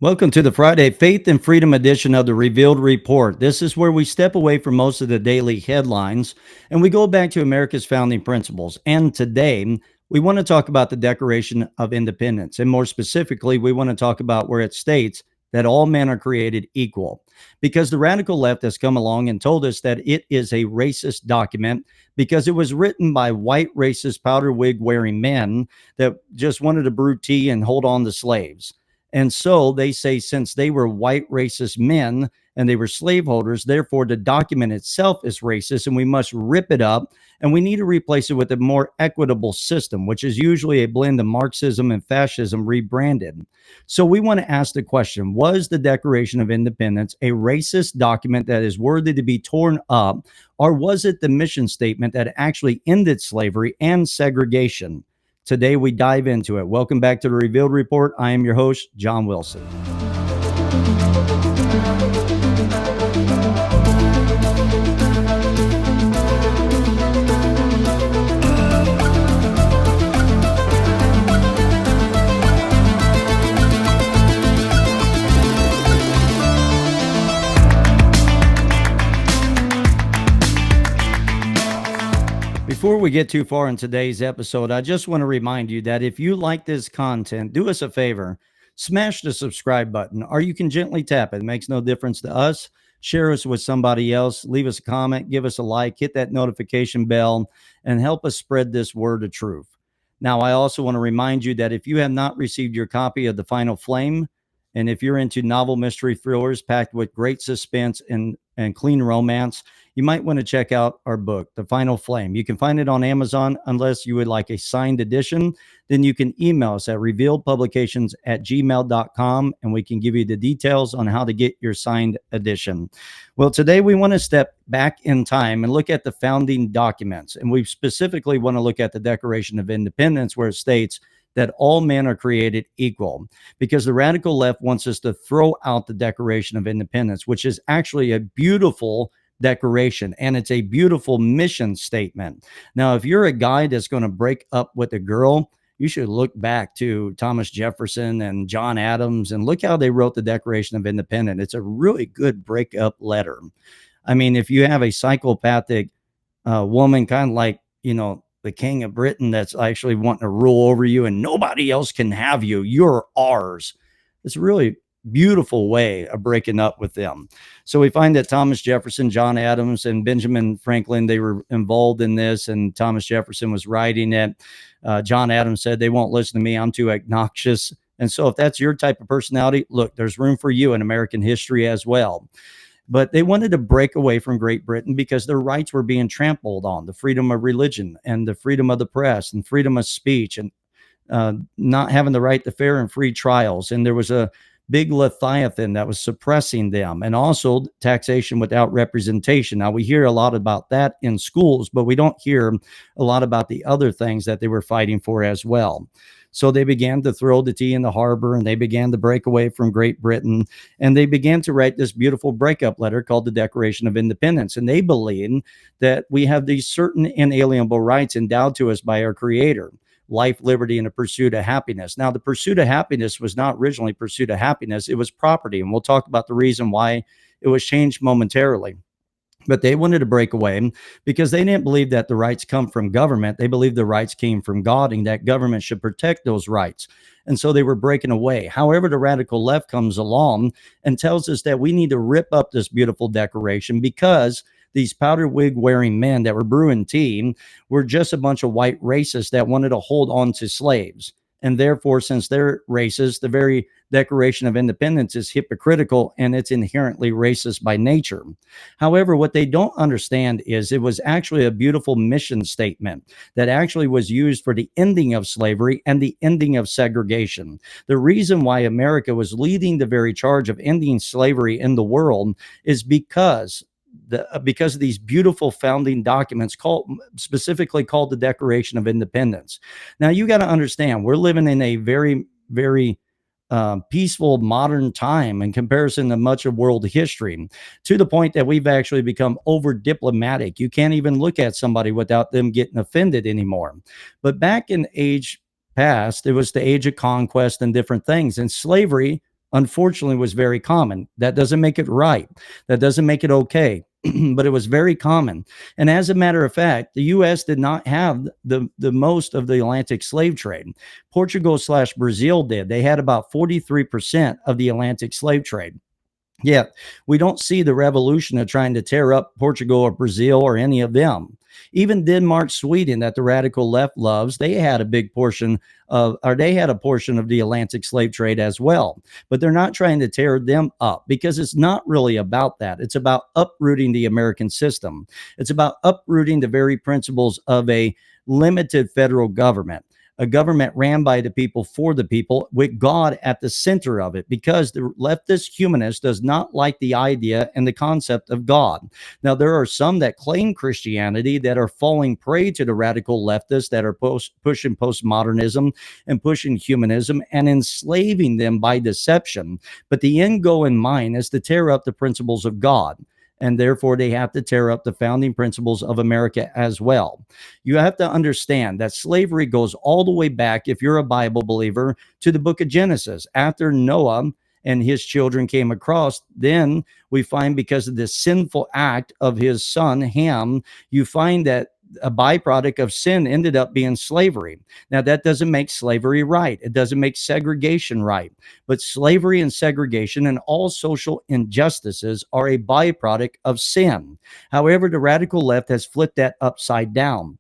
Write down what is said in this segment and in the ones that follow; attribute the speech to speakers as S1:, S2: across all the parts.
S1: Welcome to the Friday Faith and Freedom edition of the Revealed Report. This is where we step away from most of the daily headlines and we go back to America's founding principles. And today, we want to talk about the Declaration of Independence. And more specifically, we want to talk about where it states that all men are created equal. Because the radical left has come along and told us that it is a racist document because it was written by white racist powder wig wearing men that just wanted to brew tea and hold on to slaves. And so they say, since they were white racist men and they were slaveholders, therefore the document itself is racist and we must rip it up and we need to replace it with a more equitable system, which is usually a blend of Marxism and fascism rebranded. So we want to ask the question, was the Declaration of Independence a racist document that is worthy to be torn up, or was it the mission statement that actually ended slavery and segregation? Today, we dive into it. Welcome back to the Revealed Report. I am your host, John Wilson. Before we get too far in today's episode, I just want to remind you that if you like this content, do us a favor, smash the subscribe button, or you can gently tap it. It makes no difference to us. Share us with somebody else, leave us a comment, give us a like, hit that notification bell, and help us spread this word of truth. Now, I also want to remind you that if you have not received your copy of The Final Flame, and if you're into novel mystery thrillers packed with great suspense and clean romance, you might want to check out our book, The Final Flame. You can find it on Amazon unless you would like a signed edition. Then you can email us at revealedpublications@gmail.com and we can give you the details on how to get your signed edition. Well, today we want to step back in time and look at the founding documents. And we specifically want to look at the Declaration of Independence, where it states that all men are created equal, because the radical left wants us to throw out the Declaration of Independence, which is actually a beautiful declaration and it's a beautiful mission statement. Now, if you're a guy that's going to break up with a girl, you should look back to Thomas Jefferson and John Adams and look how they wrote the Declaration of Independence. It's a really good breakup letter. I mean, if you have a psychopathic woman, kind of like, the king of Britain, that's actually wanting to rule over you and nobody else can have you, you're ours. It's a really beautiful way of breaking up with them. So we find that Thomas Jefferson, John Adams, and Benjamin Franklin, they were involved in this, and Thomas Jefferson was writing it. John Adams said, they won't listen to me, I'm too obnoxious. And so if that's your type of personality, look, there's room for you in American history as well. But they wanted to break away from Great Britain because their rights were being trampled on, the freedom of religion and the freedom of the press and freedom of speech, and not having the right to fair and free trials. And there was a big Leviathan that was suppressing them, and also taxation without representation. Now, we hear a lot about that in schools, but we don't hear a lot about the other things that they were fighting for as well. So they began to throw the tea in the harbor and they began to break away from Great Britain. And they began to write this beautiful breakup letter called the Declaration of Independence. And they believe that we have these certain inalienable rights endowed to us by our Creator: life, liberty, and the pursuit of happiness. Now, the pursuit of happiness was not originally pursuit of happiness. It was property. And we'll talk about the reason why it was changed momentarily. But they wanted to break away because they didn't believe that the rights come from government. They believed the rights came from God and that government should protect those rights. And so they were breaking away. However, the radical left comes along and tells us that we need to rip up this beautiful declaration because these powder wig wearing men that were brewing tea were just a bunch of white racists that wanted to hold on to slaves. And therefore, since they're racist, the very Declaration of Independence is hypocritical and it's inherently racist by nature. However, what they don't understand is it was actually a beautiful mission statement that actually was used for the ending of slavery and the ending of segregation. The reason why America was leading the very charge of ending slavery in the world is because of these beautiful founding documents specifically called the Declaration of Independence. Now, you got to understand, we're living in a very, very peaceful modern time in comparison to much of world history, to the point that we've actually become over diplomatic. You can't even look at somebody without them getting offended anymore. But back in age past, it was the age of conquest and different things, and slavery unfortunately was very common. That doesn't make it right. That doesn't make it okay. But it was very common. And as a matter of fact, the U.S. did not have the most of the Atlantic slave trade. Portugal slash Brazil did. They had about 43% of the Atlantic slave trade. Yet we don't see the revolution of trying to tear up Portugal or Brazil or any of them. Even Denmark, Sweden, that the radical left loves, they had a big portion of, or they had a portion of the Atlantic slave trade as well. But they're not trying to tear them up because it's not really about that. It's about uprooting the American system. It's about uprooting the very principles of a limited federal government, a government ran by the people for the people with God at the center of it, because the leftist humanist does not like the idea and the concept of God. Now, there are some that claim Christianity that are falling prey to the radical leftists that are pushing postmodernism and pushing humanism and enslaving them by deception. But the end goal in mind is to tear up the principles of God. And therefore, they have to tear up the founding principles of America as well. You have to understand that slavery goes all the way back, if you're a Bible believer, to the book of Genesis. After Noah and his children came across, then we find, because of the sinful act of his son, Ham, you find that a byproduct of sin ended up being slavery. Now, that doesn't make slavery right. It doesn't make segregation right. But slavery and segregation and all social injustices are a byproduct of sin. However, the radical left has flipped that upside down.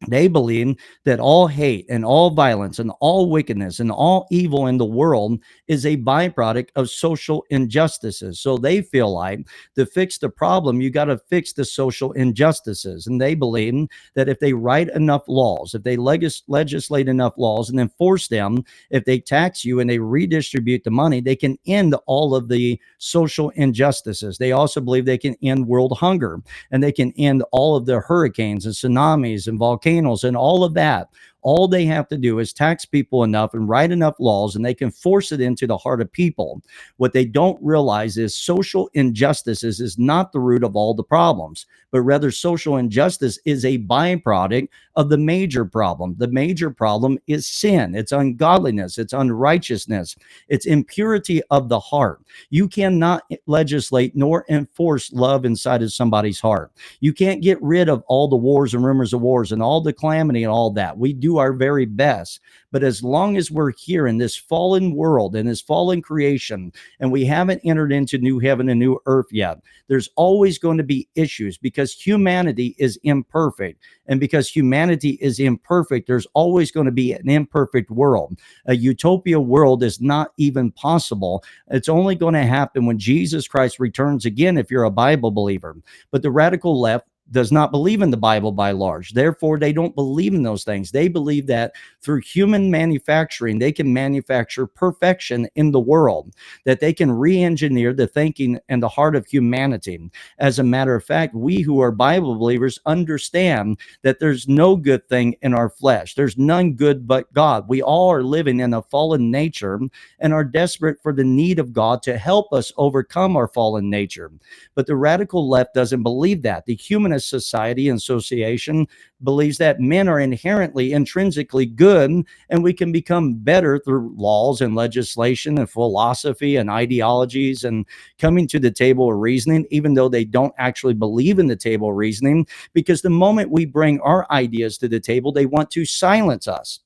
S1: They believe that all hate and all violence and all wickedness and all evil in the world is a byproduct of social injustices. So they feel like to fix the problem, you got to fix the social injustices. And they believe that if they write enough laws, if they legislate enough laws and enforce them, if they tax you and they redistribute the money, they can end all of the social injustices. They also believe they can end world hunger, and they can end all of the hurricanes and tsunamis and volcanoes and all of that. All they have to do is tax people enough and write enough laws, and they can force it into the heart of people. What they don't realize is social injustices is not the root of all the problems, but rather social injustice is a byproduct of the major problem. The major problem is sin. It's ungodliness. It's unrighteousness. It's impurity of the heart. You cannot legislate nor enforce love inside of somebody's heart. You can't get rid of all the wars and rumors of wars and all the calamity and all that. We do our very best. But as long as we're here in this fallen world and this fallen creation, and we haven't entered into new heaven and new earth yet, there's always going to be issues, because humanity is imperfect. And because humanity is imperfect, there's always going to be an imperfect world. A utopia world is not even possible. It's only going to happen when Jesus Christ returns again, if you're a Bible believer. But the radical left does not believe in the Bible by large. Therefore, they don't believe in those things. They believe that through human manufacturing, they can manufacture perfection in the world, that they can re-engineer the thinking and the heart of humanity. As a matter of fact, we who are Bible believers understand that there's no good thing in our flesh. There's none good but God. We all are living in a fallen nature and are desperate for the need of God to help us overcome our fallen nature. But the radical left doesn't believe that. The humanist society and association believes that men are inherently, intrinsically good, and we can become better through laws and legislation and philosophy and ideologies and coming to the table of reasoning, even though they don't actually believe in the table of reasoning, because the moment we bring our ideas to the table, they want to silence us.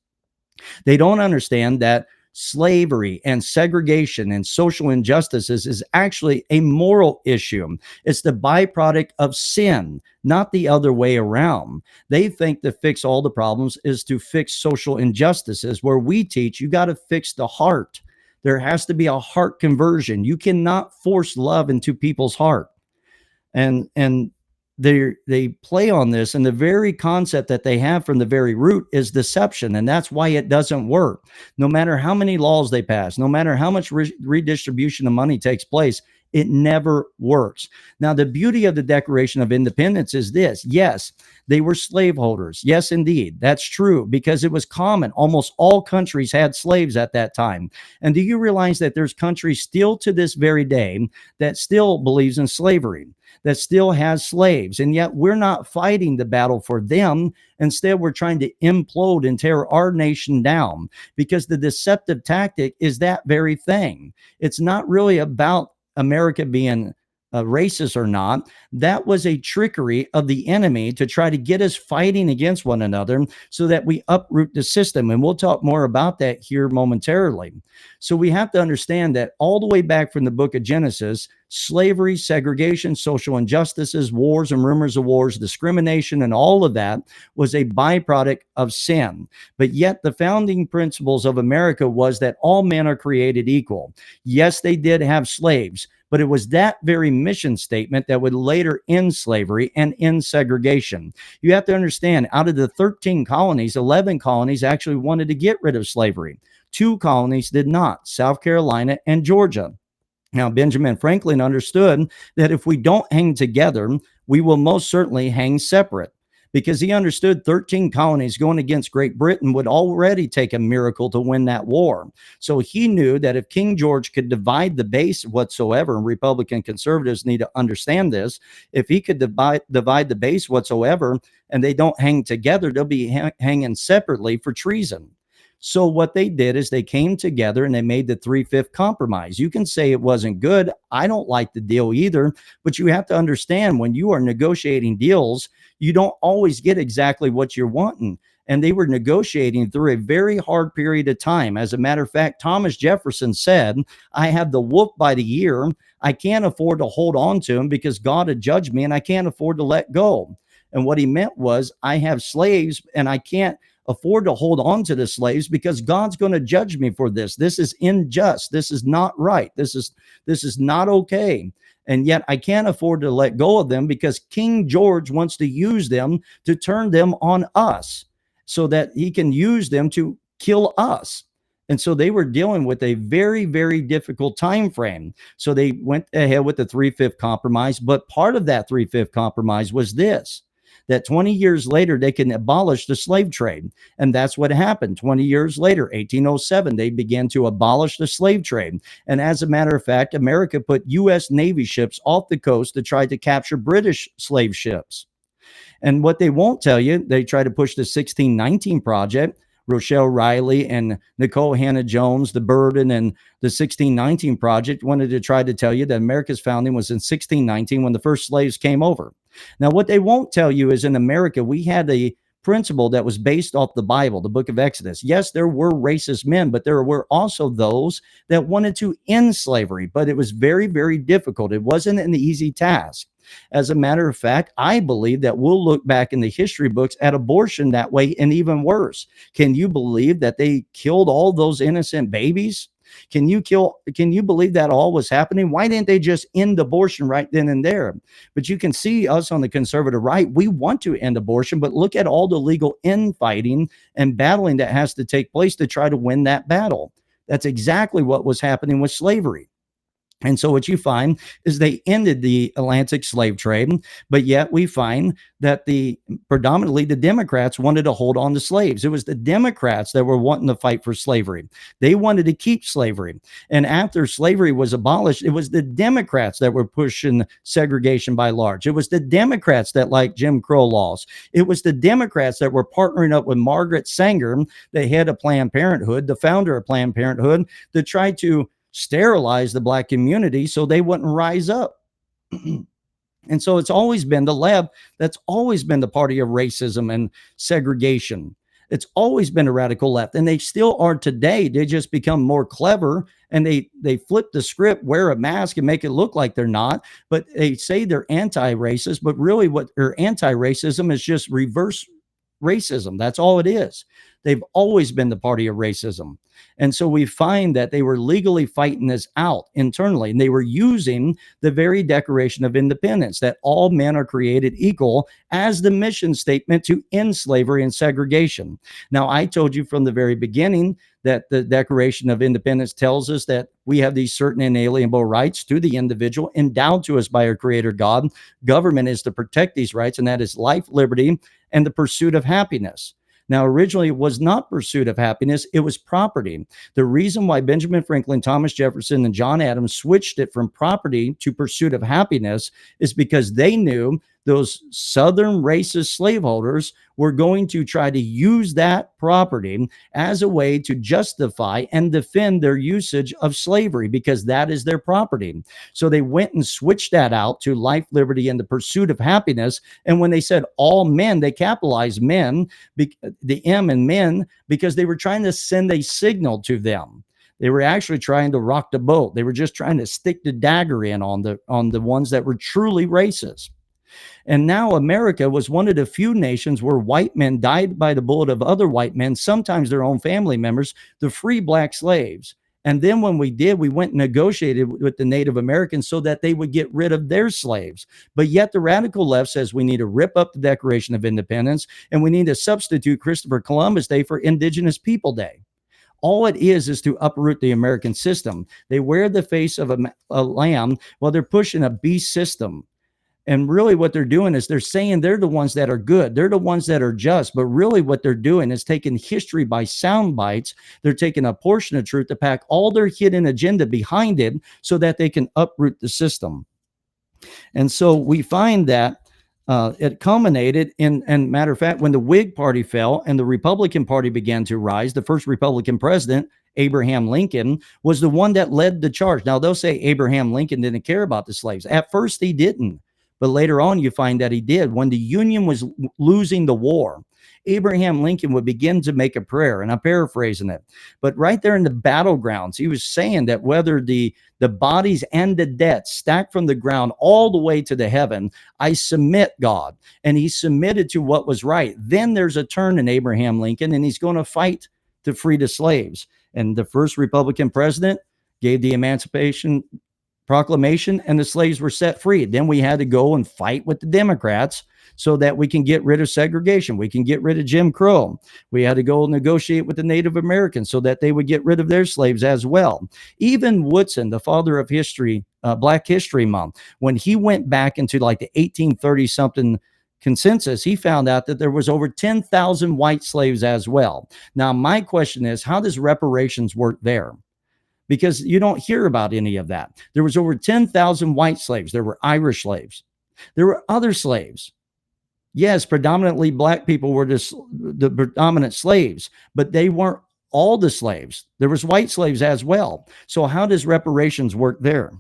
S1: They don't understand that slavery and segregation and social injustices is actually a moral issue. It's the byproduct of sin, not the other way around. They think to fix all the problems is to fix social injustices, where we teach you got to fix the heart. There has to be a heart conversion. You cannot force love into people's heart. And they play on this, and the very concept that they have from the very root is deception, and that's why it doesn't work. No matter how many laws they pass, no matter how much redistribution of money takes place, It never works. Now, the beauty of the Declaration of Independence is this. Yes, they were slaveholders. Yes, indeed. That's true because it was common. Almost all countries had slaves at that time. And do you realize that there's countries still to this very day that still believes in slavery, that still has slaves? And yet we're not fighting the battle for them. Instead, we're trying to implode and tear our nation down because the deceptive tactic is that very thing. It's not really about America being racist or not. That was a trickery of the enemy to try to get us fighting against one another so that we uproot the system. And we'll talk more about that here momentarily. So we have to understand that all the way back from the book of Genesis, slavery, segregation, social injustices, wars and rumors of wars, discrimination, and all of that was a byproduct of sin. But yet the founding principles of America was that all men are created equal. Yes, they did have slaves, but it was that very mission statement that would later end slavery and end segregation. You have to understand, out of the 13 colonies, 11 colonies actually wanted to get rid of slavery. 2 colonies did not, South Carolina and Georgia. Now, Benjamin Franklin understood that if we don't hang together, we will most certainly hang separate, because he understood 13 colonies going against Great Britain would already take a miracle to win that war. So he knew that if King George could divide the base whatsoever, and Republican conservatives need to understand this, if he could divide the base whatsoever and they don't hang together, they'll be hanging separately for treason. So what they did is they came together and they made the 3/5 compromise. You can say it wasn't good. I don't like the deal either, but you have to understand when you are negotiating deals, you don't always get exactly what you're wanting. And they were negotiating through a very hard period of time. As a matter of fact, Thomas Jefferson said, I have the wolf by the ear. I can't afford to hold on to him because God had judged me and I can't afford to let go. And what he meant was, I have slaves and I can't afford to hold on to the slaves because God's going to judge me for this. This is unjust. This is not right. This is not okay. And yet I can't afford to let go of them because King George wants to use them to turn them on us so that he can use them to kill us. And so they were dealing with a very, very difficult time frame. So they went ahead with the 3/5 compromise. But part of that 3/5 compromise was this, that 20 years later, they can abolish the slave trade. And that's what happened. 20 years later, 1807, they began to abolish the slave trade. And as a matter of fact, America put U.S. Navy ships off the coast to try to capture British slave ships. And what they won't tell you, they try to push the 1619 project. Rochelle Riley and Nicole Hannah-Jones, the Burden and the 1619 Project wanted to try to tell you that America's founding was in 1619 when the first slaves came over. Now, what they won't tell you is in America, we had a principle that was based off the Bible, the book of Exodus. Yes, there were racist men, but there were also those that wanted to end slavery, but it was very, very difficult. It wasn't an easy task. As a matter of fact, I believe that we'll look back in the history books at abortion that way and even worse. Can you believe that they killed all those innocent babies? Can you believe that all was happening? Why didn't they just end abortion right then and there? But you can see us on the conservative right, we want to end abortion, but look at all the legal infighting and battling that has to take place to try to win that battle. That's exactly what was happening with slavery. And so what you find is they ended the Atlantic slave trade, but yet we find that predominantly the Democrats wanted to hold on to slaves. It was the Democrats that were wanting to fight for slavery. They wanted to keep slavery. And after slavery was abolished, it was the Democrats that were pushing segregation by large. It was the Democrats that liked Jim Crow laws. It was the Democrats that were partnering up with Margaret Sanger, the head of Planned Parenthood, the founder of Planned Parenthood, to try to sterilize the Black community so they wouldn't rise up. And so it's always been the left that's always been the party of racism and segregation. It's always been a radical left, and they still are today. They just become more clever, and they flip the script, wear a mask and make it look like they're not, but they say they're anti-racist, but really what their anti-racism is just reverse racism. That's all it is. They've always been the party of racism. And so we find that they were legally fighting this out internally, and they were using the very Declaration of Independence, that all men are created equal, as the mission statement to end slavery and segregation. Now, I told you from the very beginning that the Declaration of Independence tells us that we have these certain inalienable rights to the individual endowed to us by our Creator God. Government is to protect these rights, and that is life, liberty, and the pursuit of happiness. Now, originally, it was not pursuit of happiness, it was property. The reason why Benjamin Franklin, Thomas Jefferson, and John Adams switched it from property to pursuit of happiness is because they knew those Southern racist slaveholders were going to try to use that property as a way to justify and defend their usage of slavery, because that is their property. So they went and switched that out to life, liberty, and the pursuit of happiness. And when they said all men, they capitalized men, the M in men, because they were trying to send a signal to them. They were actually trying to rock the boat. They were just trying to stick the dagger in on the ones that were truly racist. And now America was one of the few nations where white men died by the bullet of other white men, sometimes their own family members, to free black slaves. And then when we did, we went and negotiated with the Native Americans so that they would get rid of their slaves. But yet the radical left says we need to rip up the Declaration of Independence, and we need to substitute Christopher Columbus Day for Indigenous People Day. All it is to uproot the American system. They wear the face of a lamb while they're pushing a beast system. And really what they're doing is they're saying they're the ones that are good. They're the ones that are just. But really what they're doing is taking history by sound bites. They're taking a portion of truth to pack all their hidden agenda behind it so that they can uproot the system. And so we find that it culminated in, and matter of fact, when the Whig Party fell and the Republican Party began to rise, the first Republican president, Abraham Lincoln, was the one that led the charge. Now, they'll say Abraham Lincoln didn't care about the slaves. At first, he didn't. But later on, you find that he did. When the Union was losing the war, Abraham Lincoln would begin to make a prayer, and I'm paraphrasing it. But right there in the battlegrounds, he was saying that whether the bodies and the dead stacked from the ground all the way to the heaven, I submit, God. And he submitted to what was right. Then there's a turn in Abraham Lincoln, and he's going to fight to free the slaves. And the first Republican president gave the Emancipation Proclamation, and the slaves were set free. Then we had to go and fight with the Democrats so that we can get rid of segregation. We can get rid of Jim Crow. We had to go negotiate with the Native Americans so that they would get rid of their slaves as well. Even Woodson, the father of history, Black History Month, when he went back into like the 1830-something consensus, he found out that there was over 10,000 white slaves as well. Now, my question is, how does reparations work there? Because you don't hear about any of that. There was over 10,000 white slaves. There were Irish slaves. There were other slaves. Yes, predominantly black people were the predominant slaves, but they weren't all the slaves. There was white slaves as well. So how does reparations work there?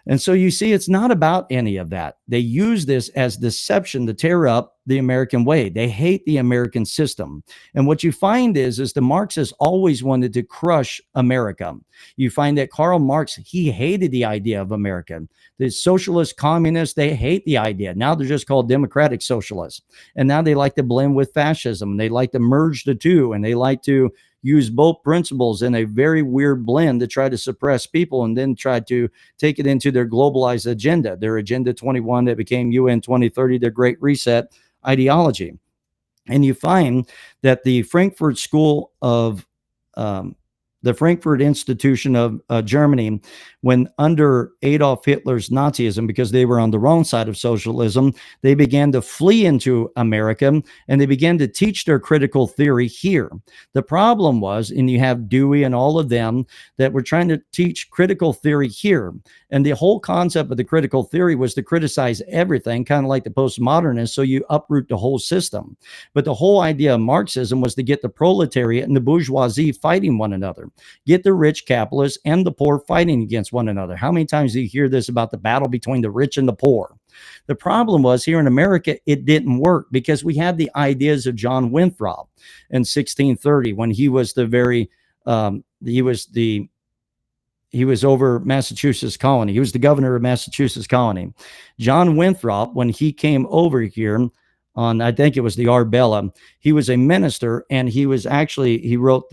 S1: And so you see, it's not about any of that. They use this as deception to tear up the American way. They hate the American system. And what you find is the Marxists always wanted to crush America. You find that Karl Marx, he hated the idea of America. The socialist communists, they hate the idea. Now they're just called democratic socialists. And now they like to blend with fascism. They like to merge the two, and they like to use both principles in a very weird blend to try to suppress people and then try to take it into their globalized agenda, their Agenda 21 that became UN 2030, their Great Reset ideology. And you find that the Frankfurt School of the Frankfurt Institution of Germany, when under Adolf Hitler's Nazism, because they were on the wrong side of socialism, they began to flee into America, and they began to teach their critical theory here. The problem was, and you have Dewey and all of them that were trying to teach critical theory here. And the whole concept of the critical theory was to criticize everything, kind of like the postmodernists, so you uproot the whole system. But the whole idea of Marxism was to get the proletariat and the bourgeoisie fighting one another, get the rich capitalists and the poor fighting against one another. How many times do you hear this about the battle between the rich and the poor? The problem was here in America, it didn't work because we had the ideas of John Winthrop in 1630 when he was the very, he was over Massachusetts colony. He was the governor of Massachusetts colony. John Winthrop, when he came over here on, I think it was the Arbella. He was a minister, and he wrote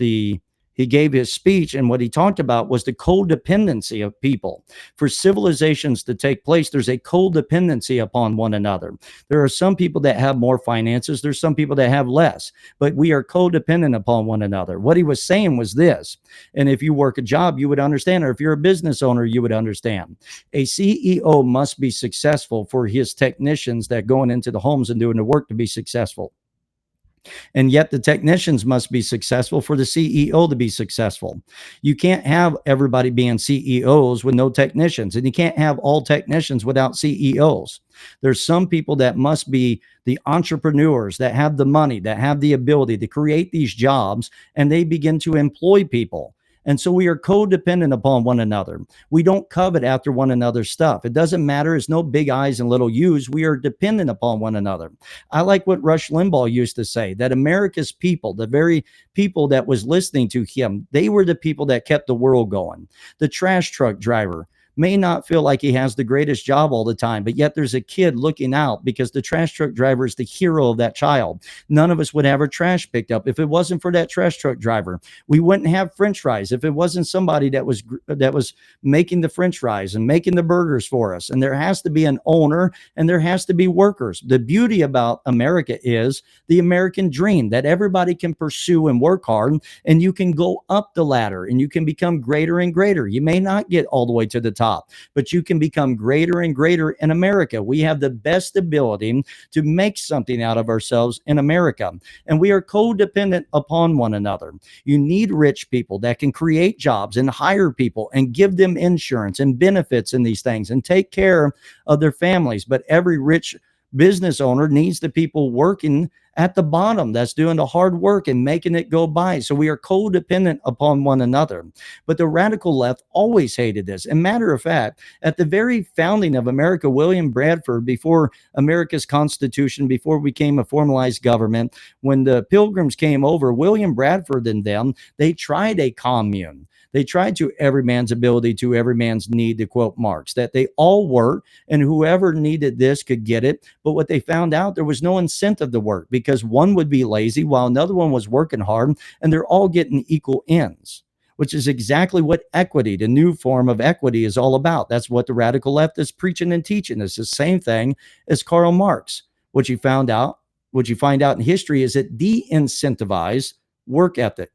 S1: he gave his speech, and what he talked about was the codependency of people. For civilizations to take place, there's a codependency upon one another. There are some people that have more finances, there's some people that have less, but we are codependent upon one another. What he was saying was this, and if you work a job, you would understand, or if you're a business owner, you would understand. A CEO must be successful for his technicians that going into the homes and doing the work to be successful. And yet the technicians must be successful for the CEO to be successful. You can't have everybody being CEOs with no technicians, and you can't have all technicians without CEOs. There's some people that must be the entrepreneurs that have the money, that have the ability to create these jobs, and they begin to employ people. And so we are codependent upon one another. We don't covet after one another's stuff. It doesn't matter. It's no big I's and little U's. We are dependent upon one another. I like what Rush Limbaugh used to say, that America's people, the very people that was listening to him, they were the people that kept the world going. The trash truck driver may not feel like he has the greatest job all the time, but yet there's a kid looking out because the trash truck driver is the hero of that child. None of us would have our trash picked up if it wasn't for that trash truck driver. We wouldn't have French fries if it wasn't somebody that was making the French fries and making the burgers for us. And there has to be an owner, and there has to be workers. The beauty about America is the American dream, that everybody can pursue and work hard, and you can go up the ladder and you can become greater and greater. You may not get all the way to the top, but you can become greater and greater in America. We have the best ability to make something out of ourselves in America, and we are codependent upon one another. You need rich people that can create jobs and hire people and give them insurance and benefits and these things and take care of their families. But every rich business owner needs the people working at the bottom that's doing the hard work and making it go by. So we are codependent upon one another. But the radical left always hated this. And matter of fact, at the very founding of America, William Bradford, before America's Constitution, before we became a formalized government, when the Pilgrims came over, William Bradford and them, they tried a commune. They tried to every man's ability to every man's need, to quote Marx, that they all work and whoever needed this could get it. But what they found out, there was no incentive to work because one would be lazy while another one was working hard, and they're all getting equal ends, which is exactly what equity, the new form of equity, is all about. That's what the radical left is preaching and teaching. It's the same thing as Karl Marx. What you find out in history is it de-incentivized work ethic.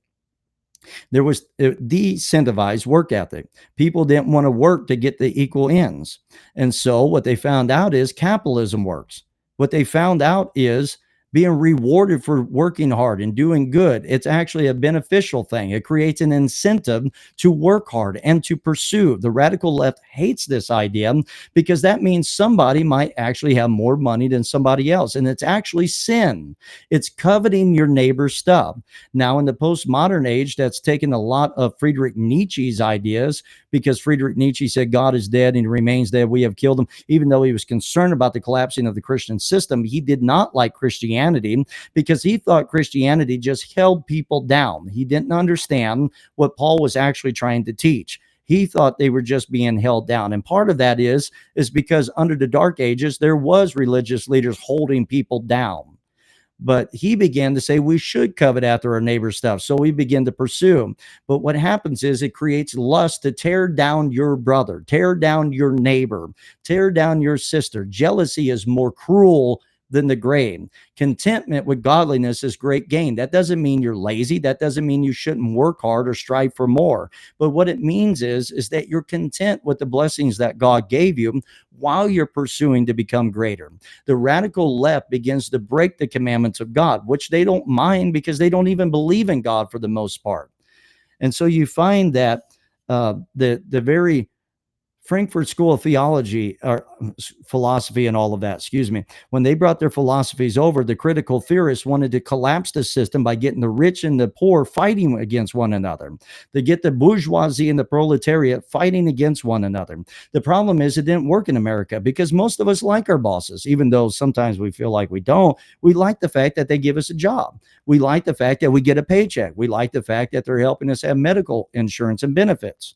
S1: There was de-incentivized work ethic. People didn't want to work to get the equal ends. And so what they found out is capitalism works. What they found out is being rewarded for working hard and doing good. It's actually a beneficial thing. It creates an incentive to work hard and to pursue. The radical left hates this idea because that means somebody might actually have more money than somebody else. And it's actually sin. It's coveting your neighbor's stuff. Now, in the postmodern age, that's taken a lot of Friedrich Nietzsche's ideas, because Friedrich Nietzsche said God is dead and he remains dead. We have killed him. Even though he was concerned about the collapsing of the Christian system, he did not like Christianity because he thought Christianity just held people down. He didn't understand what Paul was actually trying to teach. He thought they were just being held down. And part of that is because under the Dark Ages, there was religious leaders holding people down. But he began to say we should covet after our neighbor's stuff. So we begin to pursue. But what happens is it creates lust to tear down your brother, tear down your neighbor, tear down your sister. Jealousy is more cruel than the grave. Contentment with godliness is great gain. That doesn't mean you're lazy. That doesn't mean you shouldn't work hard or strive for more. But what it means is that you're content with the blessings that God gave you while you're pursuing to become greater. The radical left begins to break the commandments of God, which they don't mind because they don't even believe in God for the most part. And so you find that the very Frankfurt School of Theology, or philosophy and all of that, when they brought their philosophies over, the critical theorists wanted to collapse the system by getting the rich and the poor fighting against one another, to get the bourgeoisie and the proletariat fighting against one another. The problem is it didn't work in America because most of us like our bosses, even though sometimes we feel like we don't. We like the fact that they give us a job. We like the fact that we get a paycheck. We like the fact that they're helping us have medical insurance and benefits.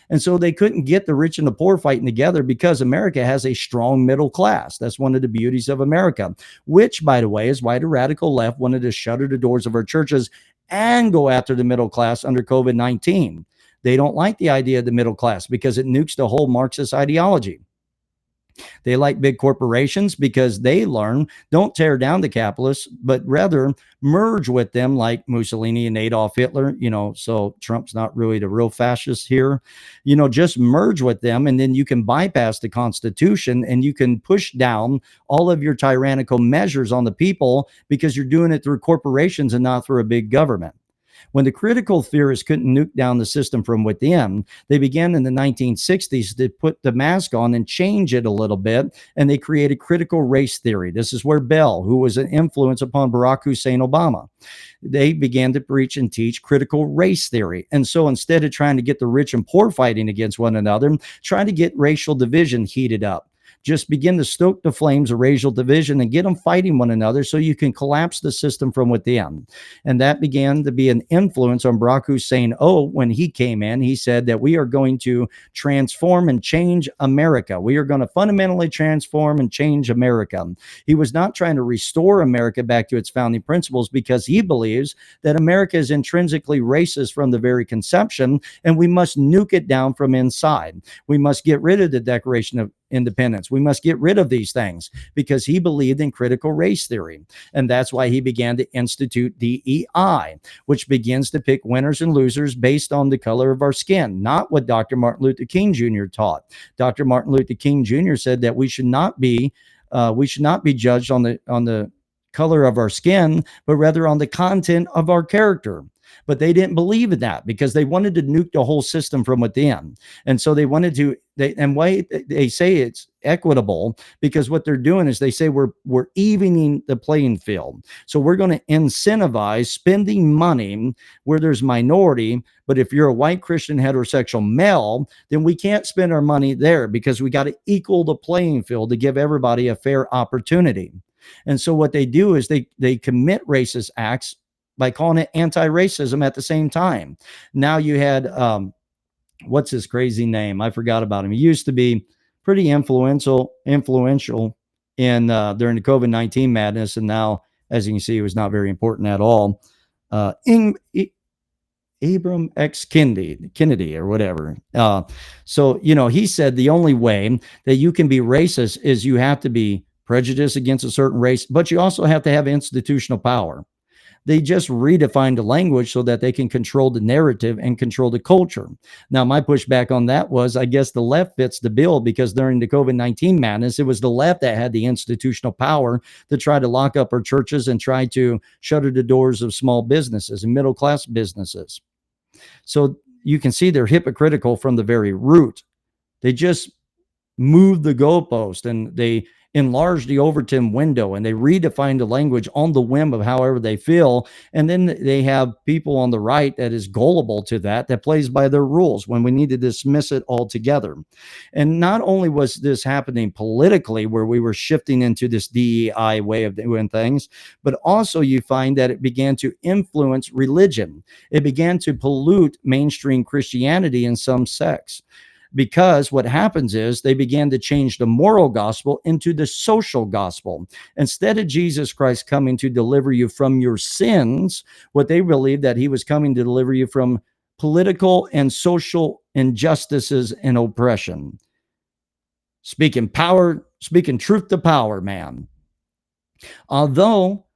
S1: And so they couldn't get the rich and the poor fighting together because America has a strong middle class. That's one of the beauties of America, which, by the way, is why the radical left wanted to shutter the doors of our churches and go after the middle class under COVID-19. They don't like the idea of the middle class because it nukes the whole Marxist ideology. They like big corporations because they learn, don't tear down the capitalists, but rather merge with them, like Mussolini and Adolf Hitler. So Trump's not really the real fascist here. Just merge with them, and then you can bypass the Constitution and you can push down all of your tyrannical measures on the people because you're doing it through corporations and not through a big government. When the critical theorists couldn't nuke down the system from within, they began in the 1960s to put the mask on and change it a little bit, and they created critical race theory. This is where Bell, who was an influence upon Barack Hussein Obama, they began to preach and teach critical race theory. And so instead of trying to get the rich and poor fighting against one another, trying to get racial division heated up. Just begin to stoke the flames of racial division and get them fighting one another so you can collapse the system from within. And that began to be an influence on Barack Hussein. When he came in, he said that we are going to transform and change America. We are going to fundamentally transform and change America. He was not trying to restore America back to its founding principles because he believes that America is intrinsically racist from the very conception, and we must nuke it down from inside. We must get rid of the Declaration of Independence. We must get rid of these things because he believed in critical race theory. And that's why he began to institute DEI, which begins to pick winners and losers based on the color of our skin, not what Dr. Martin Luther King Jr. taught. Dr. Martin Luther King Jr. said that we should not be judged on the color of our skin, but rather on the content of our character. But they didn't believe in that because they wanted to nuke the whole system from within. And so they wanted to, they say it's equitable because what they're doing is they say we're evening the playing field. So we're going to incentivize spending money where there's minority. But if you're a white Christian heterosexual male, then we can't spend our money there because we got to equal the playing field to give everybody a fair opportunity. And so what they do is they commit racist acts by calling it anti-racism at the same time. Now you had, what's his crazy name? I forgot about him. He used to be pretty influential in during the COVID-19 madness. And now, as you can see, it was not very important at all. Abram X. Kennedy or whatever. So he said the only way that you can be racist is you have to be prejudiced against a certain race, but you also have to have institutional power. They just redefined the language so that they can control the narrative and control the culture. Now, my pushback on that was, I guess the left fits the bill because during the COVID-19 madness, it was the left that had the institutional power to try to lock up our churches and try to shutter the doors of small businesses and middle-class businesses. So you can see they're hypocritical from the very root. They just moved the goalpost and they enlarge the Overton window and they redefine the language on the whim of however they feel. And then they have people on the right that is gullible to that plays by their rules when we need to dismiss it altogether. And not only was this happening politically, where we were shifting into this DEI way of doing things, but also you find that it began to influence religion. It began to pollute mainstream Christianity in some sects. Because what happens is they began to change the moral gospel into the social gospel. Instead of Jesus Christ coming to deliver you from your sins, what they believed that he was coming to deliver you from political and social injustices and oppression. Speaking truth to power, man. Although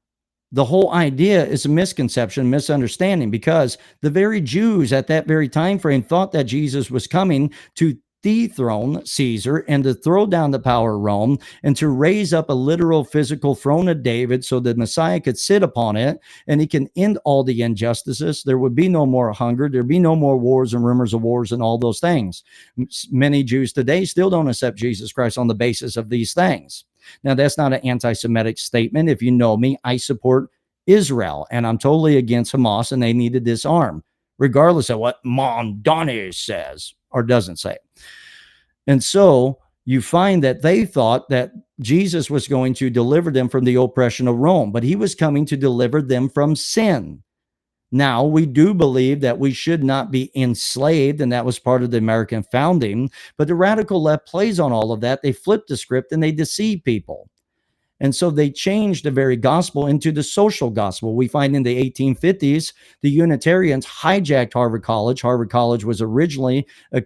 S1: the whole idea is a misconception, misunderstanding, because the very Jews at that very time frame thought that Jesus was coming to dethrone Caesar and to throw down the power of Rome and to raise up a literal physical throne of David so the Messiah could sit upon it and he can end all the injustices. There would be no more hunger. There'd be no more wars and rumors of wars and all those things. Many Jews today still don't accept Jesus Christ on the basis of these things. Now, that's not an anti-Semitic statement. If you know me, I support Israel, and I'm totally against Hamas, and they need to disarm, regardless of what Mom Donnie says or doesn't say. And so you find that they thought that Jesus was going to deliver them from the oppression of Rome, but he was coming to deliver them from sin. Now, we do believe that we should not be enslaved, and that was part of the American founding. But the radical left plays on all of that. They flip the script and they deceive people. And so they changed the very gospel into the social gospel. We find in the 1850s, the Unitarians hijacked Harvard College. Harvard College was originally a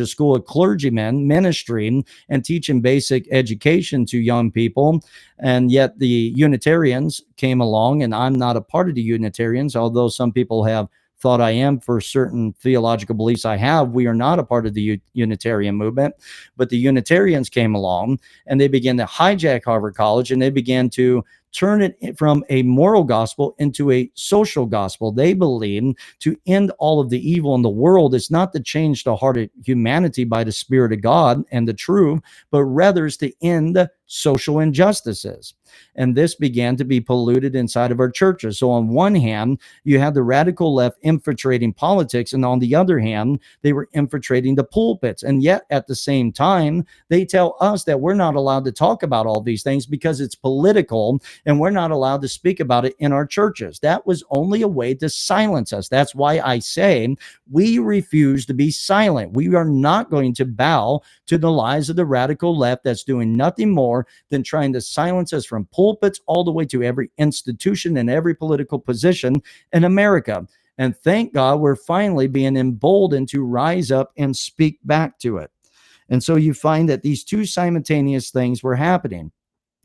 S1: school of clergymen ministering and teaching basic education to young people. And yet the Unitarians came along, and I'm not a part of the Unitarians, although some people have thought I am for certain theological beliefs I have. We are not a part of the Unitarian movement, but the Unitarians came along and they began to hijack Harvard College, and they began to turn it from a moral gospel into a social gospel. They believe to end all of the evil in the world is not to change the heart of humanity by the Spirit of God and the truth, but rather is to end social injustices. And this began to be polluted inside of our churches. So on one hand, you had the radical left infiltrating politics, and on the other hand, they were infiltrating the pulpits. And yet at the same time, they tell us that we're not allowed to talk about all these things because it's political, and we're not allowed to speak about it in our churches. That was only a way to silence us. That's why I say we refuse to be silent. We are not going to bow to the lies of the radical left that's doing nothing more than trying to silence us from pulpits all the way to every institution and every political position in America. And thank God we're finally being emboldened to rise up and speak back to it. And so you find that these two simultaneous things were happening.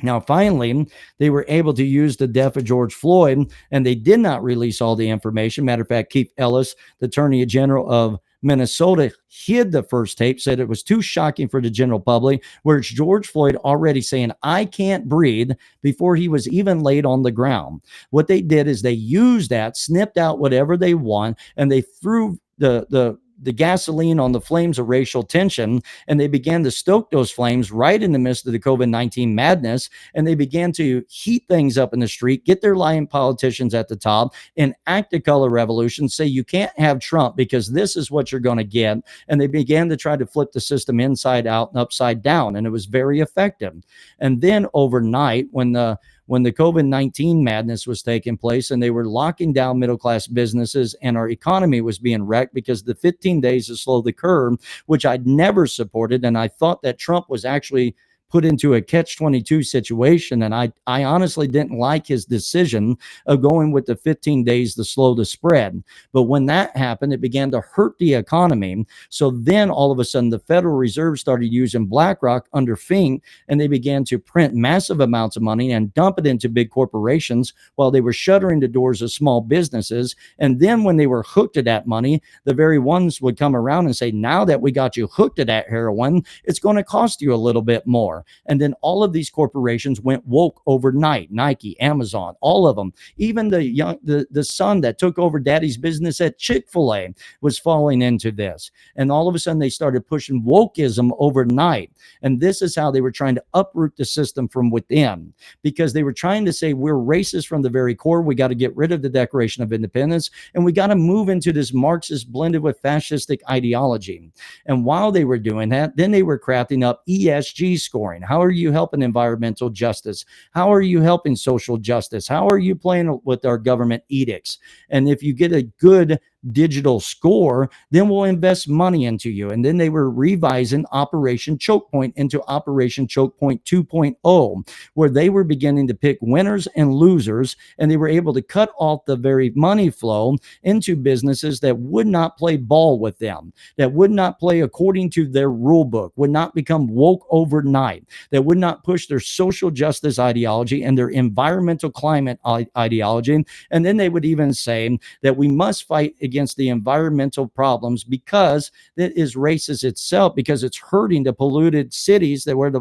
S1: Now, finally, they were able to use the death of George Floyd, and they did not release all the information. Matter of fact, Keith Ellis, the Attorney General of Minnesota, hid the first tape, said it was too shocking for the general public, where it's George Floyd already saying, "I can't breathe," before he was even laid on the ground. What they did is they used that, snipped out whatever they want, and they threw the gasoline on the flames of racial tension, and they began to stoke those flames right in the midst of the COVID-19 madness, and they began to heat things up in the street, get their lying politicians at the top, and act a color revolution, say you can't have Trump because this is what you're going to get, and they began to try to flip the system inside out and upside down, and it was very effective. And then overnight, when the COVID-19 madness was taking place and they were locking down middle-class businesses and our economy was being wrecked because the 15 days to slow the curve, which I'd never supported, and I thought that Trump was actually put into a catch-22 situation, and I honestly didn't like his decision of going with the 15 days to slow the spread. But when that happened, it began to hurt the economy. So then all of a sudden, the Federal Reserve started using BlackRock under Fink, and they began to print massive amounts of money and dump it into big corporations while they were shuttering the doors of small businesses. And then when they were hooked to that money, the very ones would come around and say, now that we got you hooked to that heroin, it's going to cost you a little bit more. And then all of these corporations went woke overnight. Nike, Amazon, all of them. Even the son that took over daddy's business at Chick-fil-A was falling into this. And all of a sudden they started pushing wokeism overnight. And this is how they were trying to uproot the system from within, because they were trying to say we're racist from the very core. We got to get rid of the Declaration of Independence, and we got to move into this Marxist blended with fascistic ideology. And while they were doing that, then they were crafting up ESG scoring. How are you helping environmental justice? How are you helping social justice? How are you playing with our government edicts? And if you get a good digital score, then we'll invest money into you. And then they were revising Operation Choke Point into Operation Choke Point 2.0, where they were beginning to pick winners and losers, and they were able to cut off the very money flow into businesses that would not play ball with them, that would not play according to their rule book, would not become woke overnight, that would not push their social justice ideology and their environmental climate ideology. And then they would even say that we must fight against the environmental problems because it is racist itself, because it's hurting the polluted cities that where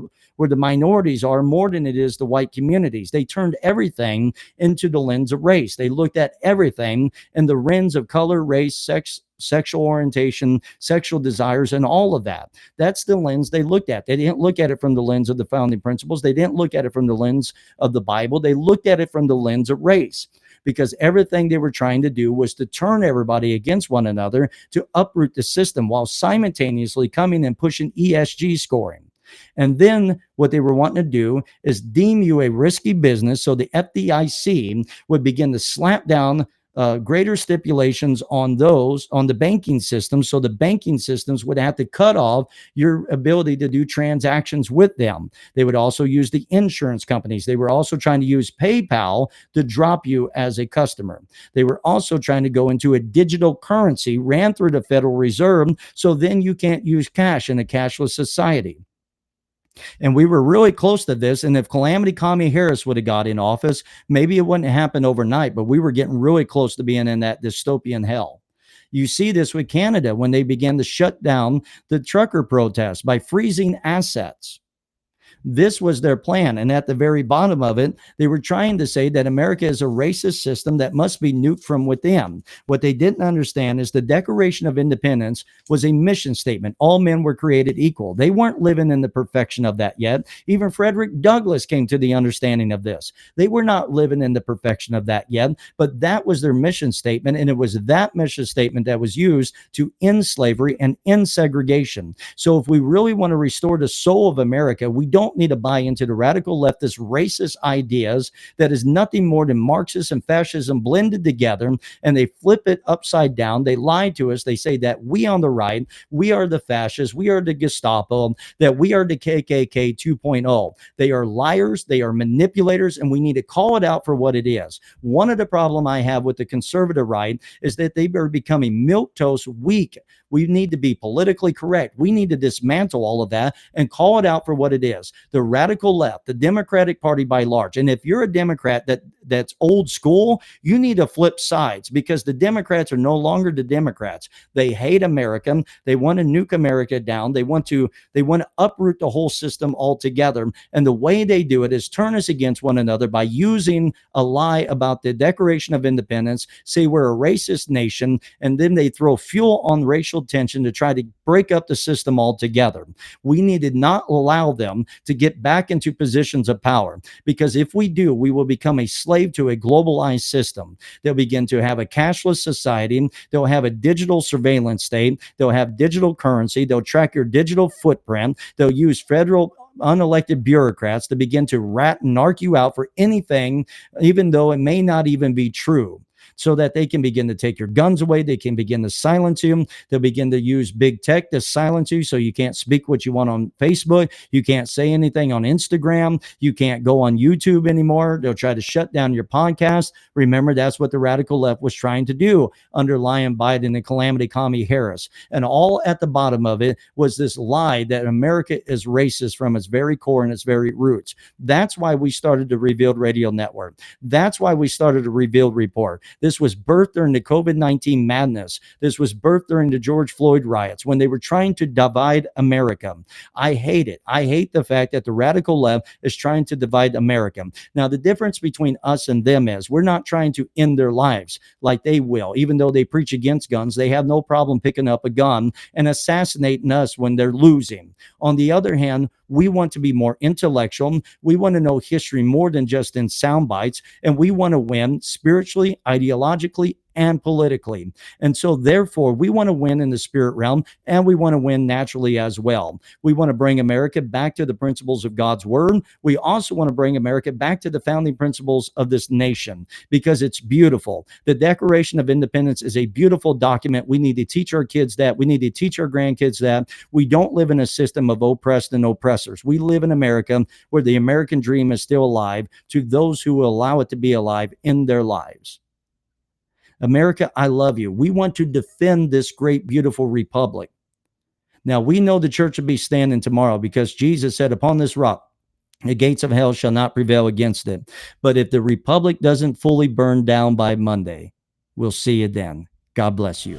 S1: the minorities are more than it is the white communities. They turned everything into the lens of race. They looked at everything in the lens of color, race, sex, sexual orientation, sexual desires, and all of that. That's the lens they looked at. They didn't look at it from the lens of the founding principles. They didn't look at it from the lens of the Bible. They looked at it from the lens of race, because everything they were trying to do was to turn everybody against one another, to uproot the system while simultaneously coming and pushing ESG scoring. And then what they were wanting to do is deem you a risky business. So the FDIC would begin to slap down greater stipulations on those on the banking system, so the banking systems would have to cut off your ability to do transactions with them. They would also use the insurance companies. They were also trying to use PayPal to drop you as a customer. They were also trying to go into a digital currency ran through the Federal Reserve, so then you can't use cash in a cashless society. And we were really close to this. And if Calamity Commie Harris would have got in office, maybe it wouldn't happen overnight, but we were getting really close to being in that dystopian hell. You see this with Canada when they began to shut down the trucker protests by freezing assets. This was their plan. And at the very bottom of it, they were trying to say that America is a racist system that must be nuked from within. What they didn't understand is the Declaration of Independence was a mission statement. All men were created equal. They weren't living in the perfection of that yet. Even Frederick Douglass came to the understanding of this. They were not living in the perfection of that yet, but that was their mission statement. And it was that mission statement that was used to end slavery and end segregation. So if we really want to restore the soul of America, we don't need to buy into the radical leftist racist ideas that is nothing more than Marxist and fascism blended together, and they flip it upside down. They lie to us. They say that we on the right, we are the fascists, we are the Gestapo, that we are the KKK 2.0. They are liars, they are manipulators, and we need to call it out for what it is. One of the problem I have with the conservative right is that they are becoming milquetoast weak. We need to be politically correct. We need to dismantle all of that and call it out for what it is. The radical left, the Democratic Party by large. And if you're a Democrat that's old school, you need to flip sides, because the Democrats are no longer the Democrats. They hate America. They want to nuke America down. They want to uproot the whole system altogether. And the way they do it is turn us against one another by using a lie about the Declaration of Independence, say we're a racist nation, and then they throw fuel on racial tension to try to break up the system altogether. We need to not allow them to get back into positions of power, because if we do, we will become a slave to a globalized system. They'll begin to have a cashless society. They'll have a digital surveillance state. They'll have digital currency. They'll track your digital footprint. They'll use federal unelected bureaucrats to begin to rat and narc you out for anything, even though it may not even be true, so that they can begin to take your guns away. They can begin to silence you. They'll begin to use big tech to silence you, so you can't speak what you want on Facebook. You can't say anything on Instagram. You can't go on YouTube anymore. They'll try to shut down your podcast. Remember, that's what the radical left was trying to do under Lion Biden and Calamity Commie Harris. And all at the bottom of it was this lie that America is racist from its very core and its very roots. That's why we started the Revealed Radio Network. That's why we started a Revealed Report. This was birthed during the COVID-19 madness. This was birthed during the George Floyd riots, when they were trying to divide America. I hate it. I hate the fact that the radical left is trying to divide America. Now, the difference between us and them is we're not trying to end their lives like they will. Even though they preach against guns, they have no problem picking up a gun and assassinating us when they're losing. On the other hand, we want to be more intellectual. We want to know history more than just in sound bites. And we want to win spiritually, ideologically, and politically. And so therefore, we want to win in the spirit realm, and we want to win naturally as well. We want to bring America back to the principles of God's word. We also want to bring America back to the founding principles of this nation, because it's beautiful. The Declaration of Independence is a beautiful document. We need to teach our kids that. We need to teach our grandkids that. We don't live in a system of oppressed and oppressors. We live in America where the American dream is still alive to those who will allow it to be alive in their lives. America, I love you. We want to defend this great, beautiful republic. Now, we know the church will be standing tomorrow, because Jesus said, upon this rock, the gates of hell shall not prevail against it. But if the republic doesn't fully burn down by Monday, we'll see you then. God bless you.